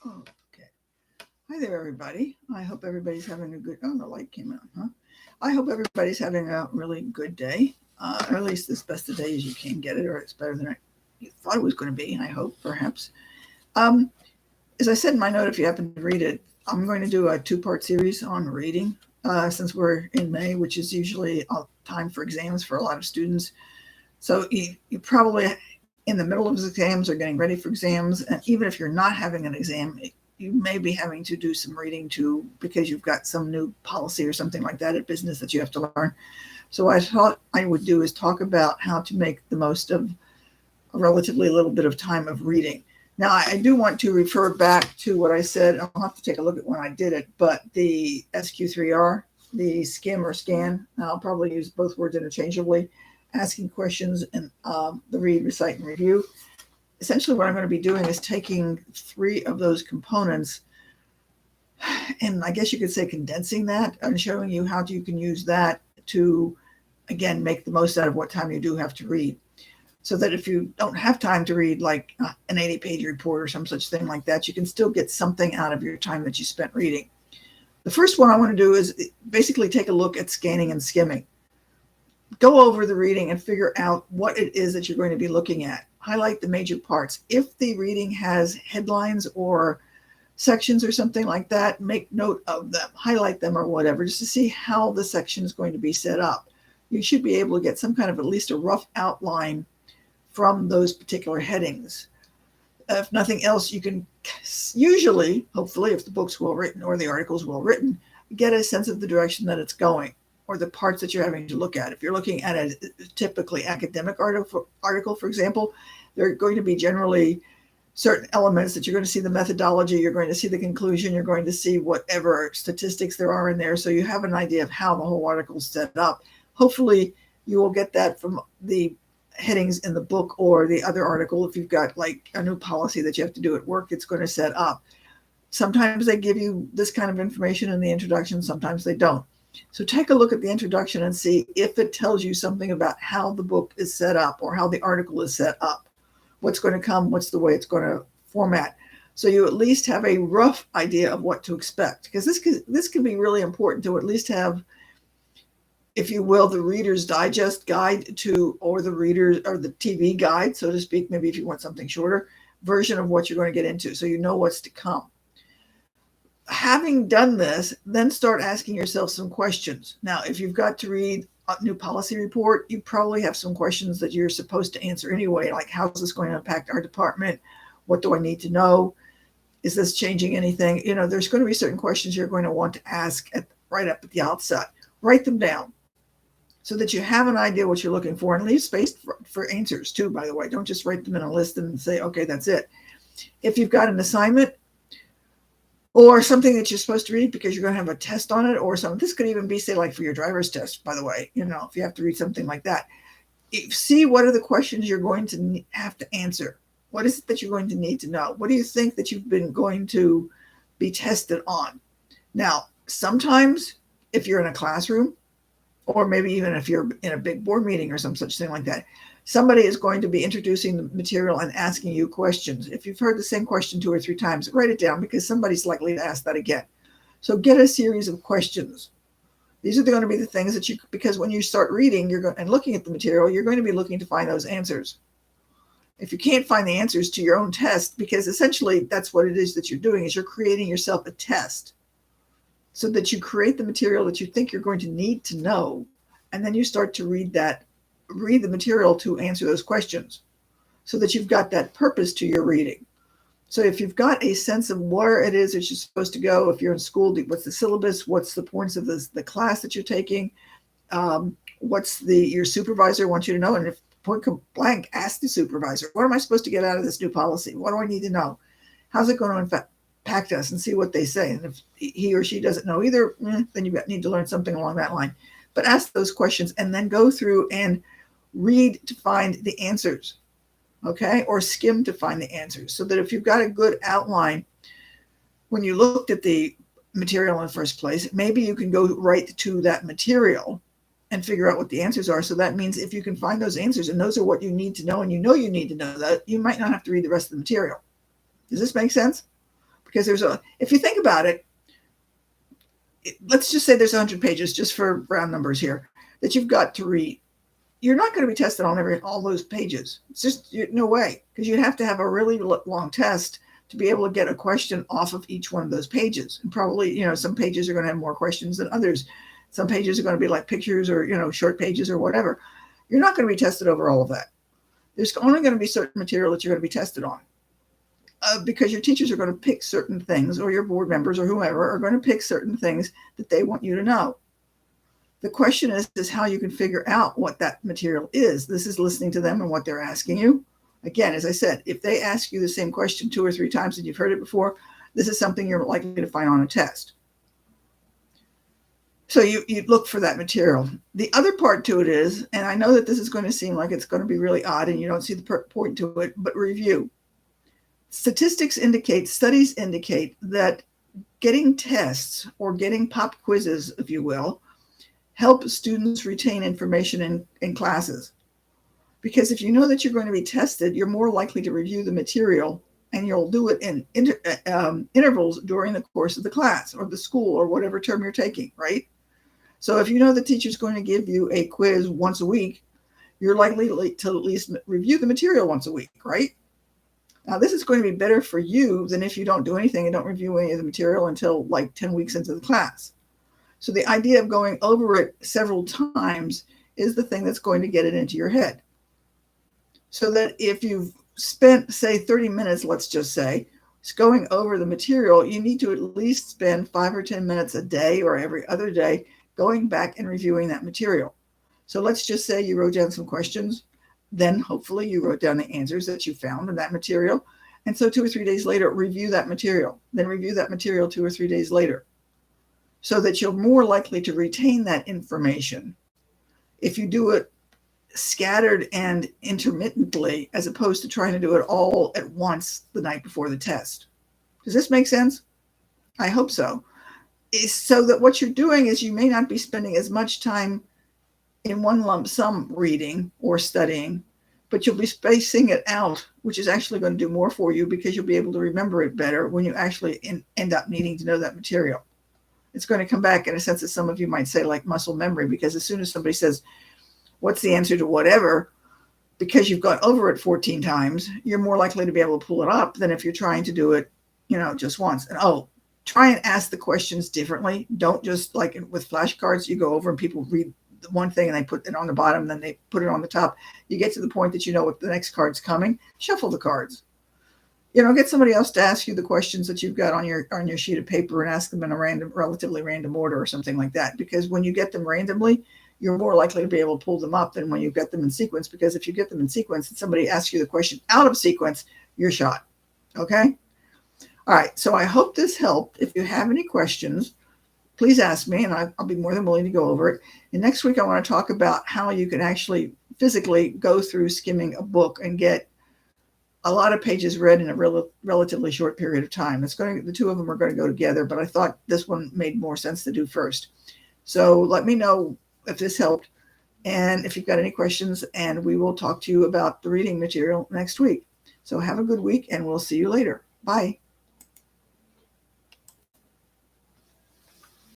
Okay. Hi there, everybody. I hope everybody's having a good. Oh, the light came on, huh? I hope everybody's having a really good day, or at least as best a day as you can get it, or it's better than you thought it was going to be. I hope, perhaps. Um, as I said in my note, if you happen to read it, I'm going to do a two-part series on reading. Since we're in May, which is usually a time for exams for a lot of students, so you probably in the middle of exams or getting ready for exams, and even if you're not having an exam, you may be having to do some reading too because you've got some new policy or something like that at business that you have to learn. So I thought I would do is talk about how to make the most of a relatively little bit of time of reading. Now, I do want to refer back to what I said. I'll have to take a look at when I did it, but the SQ3R, the skim or scan, I'll probably use both words interchangeably, asking questions and the read, recite, and review. Essentially, what I'm going to be doing is taking three of those components, and I guess you could say condensing that and showing you how you can use that to, again, make the most out of what time you do have to read. So that if you don't have time to read like an 80-page report or some such thing like that, you can still get something out of your time that you spent reading. The first one I want to do is basically take a look at scanning and skimming. Go over the reading and figure out what it is that you're going to be looking at. Highlight the major parts. If the reading has headlines or sections or something like that, make note of them, highlight them or whatever, just to see how the section is going to be set up. You should be able to get some kind of at least a rough outline from those particular headings. If nothing else, you can usually, hopefully, if the book's well written or the article's well written, get a sense of the direction that it's going or the parts that you're having to look at. If you're looking at a typically academic article, for example, there are going to be generally certain elements that you're going to see the methodology, you're going to see the conclusion, you're going to see whatever statistics there are in there. So you have an idea of how the whole article is set up. Hopefully, you will get that from the headings in the book or the other article. If you've got like a new policy that you have to do at work, it's going to set up. Sometimes they give you this kind of information in the introduction, sometimes they don't. So take a look at the introduction and see if it tells you something about how the book is set up or how the article is set up, what's going to come, what's the way it's going to format. So you at least have a rough idea of what to expect, because this can be really important to at least have, if you will, the Reader's Digest guide to, or the reader or the TV guide, so to speak, maybe if you want something shorter, version of what you're going to get into, so you know what's to come. Having done this, then start asking yourself some questions. Now, if you've got to read a new policy report, you probably have some questions that you're supposed to answer anyway, like how's this going to impact our department? What do I need to know? Is this changing anything? You know, there's going to be certain questions you're going to want to ask right up at the outset. Write them down so that you have an idea what you're looking for, and leave space for answers too, by the way. Don't just write them in a list and say, okay, that's it. If you've got an assignment or something that you're supposed to read because you're going to have a test on it or something, this could even be, say, like for your driver's test, by the way, you know, if you have to read something like that. See what are the questions you're going to have to answer. What is it that you're going to need to know? What do you think that you've been going to be tested on? Now, sometimes if you're in a classroom, or maybe even if you're in a big board meeting or some such thing like that, somebody is going to be introducing the material and asking you questions. If you've heard the same question 2 or 3 times, write it down because somebody's likely to ask that again. So get a series of questions. These are going to be the things that because when you start reading and looking at the material, you're going to be looking to find those answers. If you can't find the answers to your own test, because essentially that's what it is that you're doing, is you're creating yourself a test, so that you create the material that you think you're going to need to know, and then you start to read the material to answer those questions, so that you've got that purpose to your reading. So if you've got a sense of where it is that you're supposed to go, if you're in school, what's the syllabus, what's the points of the class that you're taking, what's your supervisor wants you to know, and if point blank, ask the supervisor, what am I supposed to get out of this new policy? What do I need to know? How's it going to impact us, and see what they say. And if he or she doesn't know either, then you need to learn something along that line. But ask those questions and then go through and read to find the answers, okay? Or skim to find the answers, so that if you've got a good outline, when you looked at the material in the first place, maybe you can go right to that material and figure out what the answers are. So that means if you can find those answers and those are what you need to know, and you know you need to know that, you might not have to read the rest of the material. Does this make sense? because if you think about it, let's just say there's 100 pages, just for round numbers here, that you've got to read. You're not going to be tested on all those pages. It's just no way, because you'd have to have a really long test to be able to get a question off of each one of those pages. And probably, some pages are going to have more questions than others. Some pages are going to be like pictures or, short pages or whatever. You're not going to be tested over all of that. There's only going to be certain material that you're going to be tested on. Because your teachers are going to pick certain things, or your board members or whoever are going to pick certain things that they want you to know. The question is how you can figure out what that material is. This is listening to them and what they're asking you. Again, as I said, if they ask you the same question 2 or 3 times and you've heard it before, this is something you're likely to find on a test. So you look for that material. The other part to it is, and I know that this is going to seem like it's going to be really odd and you don't see the point to it, but review. Studies indicate that getting tests or getting pop quizzes, if you will, help students retain information in classes. Because if you know that you're going to be tested, you're more likely to review the material, and you'll do it in intervals during the course of the class or the school or whatever term you're taking, right? So if you know the teacher's going to give you a quiz once a week, you're likely to at least review the material once a week, right? Now, this is going to be better for you than if you don't do anything and don't review any of the material until like 10 weeks into the class. So the idea of going over it several times is the thing that's going to get it into your head. So that if you've spent, say, 30 minutes, let's just say, going over the material, you need to at least spend 5 or 10 minutes a day or every other day going back and reviewing that material. So let's just say you wrote down some questions. Then hopefully you wrote down the answers that you found in that material. And so 2 or 3 days later, review that material. Then review that material 2 or 3 days later, so that you're more likely to retain that information if you do it scattered and intermittently, as opposed to trying to do it all at once the night before the test. Does this make sense? I hope so. So that what you're doing is you may not be spending as much time in one lump sum reading or studying, but you'll be spacing it out, which is actually going to do more for you because you'll be able to remember it better when you actually end up needing to know that material. It's going to come back in a sense that some of you might say like muscle memory, because as soon as somebody says, what's the answer to whatever, because you've gone over it 14 times, you're more likely to be able to pull it up than if you're trying to do it, just once. And try and ask the questions differently. Don't just like with flashcards, you go over and people read one thing and they put it on the bottom, and then they put it on the top. You get to the point that you know what the next card's coming. Shuffle the cards. Get somebody else to ask you the questions that you've got on your sheet of paper and ask them in a relatively random order or something like that. Because when you get them randomly, you're more likely to be able to pull them up than when you get them in sequence. Because if you get them in sequence and somebody asks you the question out of sequence, you're shot. Okay? All right. So I hope this helped. If you have any questions, please ask me, and I'll be more than willing to go over it. And next week, I want to talk about how you can actually physically go through skimming a book and get a lot of pages read in a relatively short period of time. The two of them are going to go together, but I thought this one made more sense to do first. So let me know if this helped, and if you've got any questions, and we will talk to you about the reading material next week. So have a good week, and we'll see you later. Bye.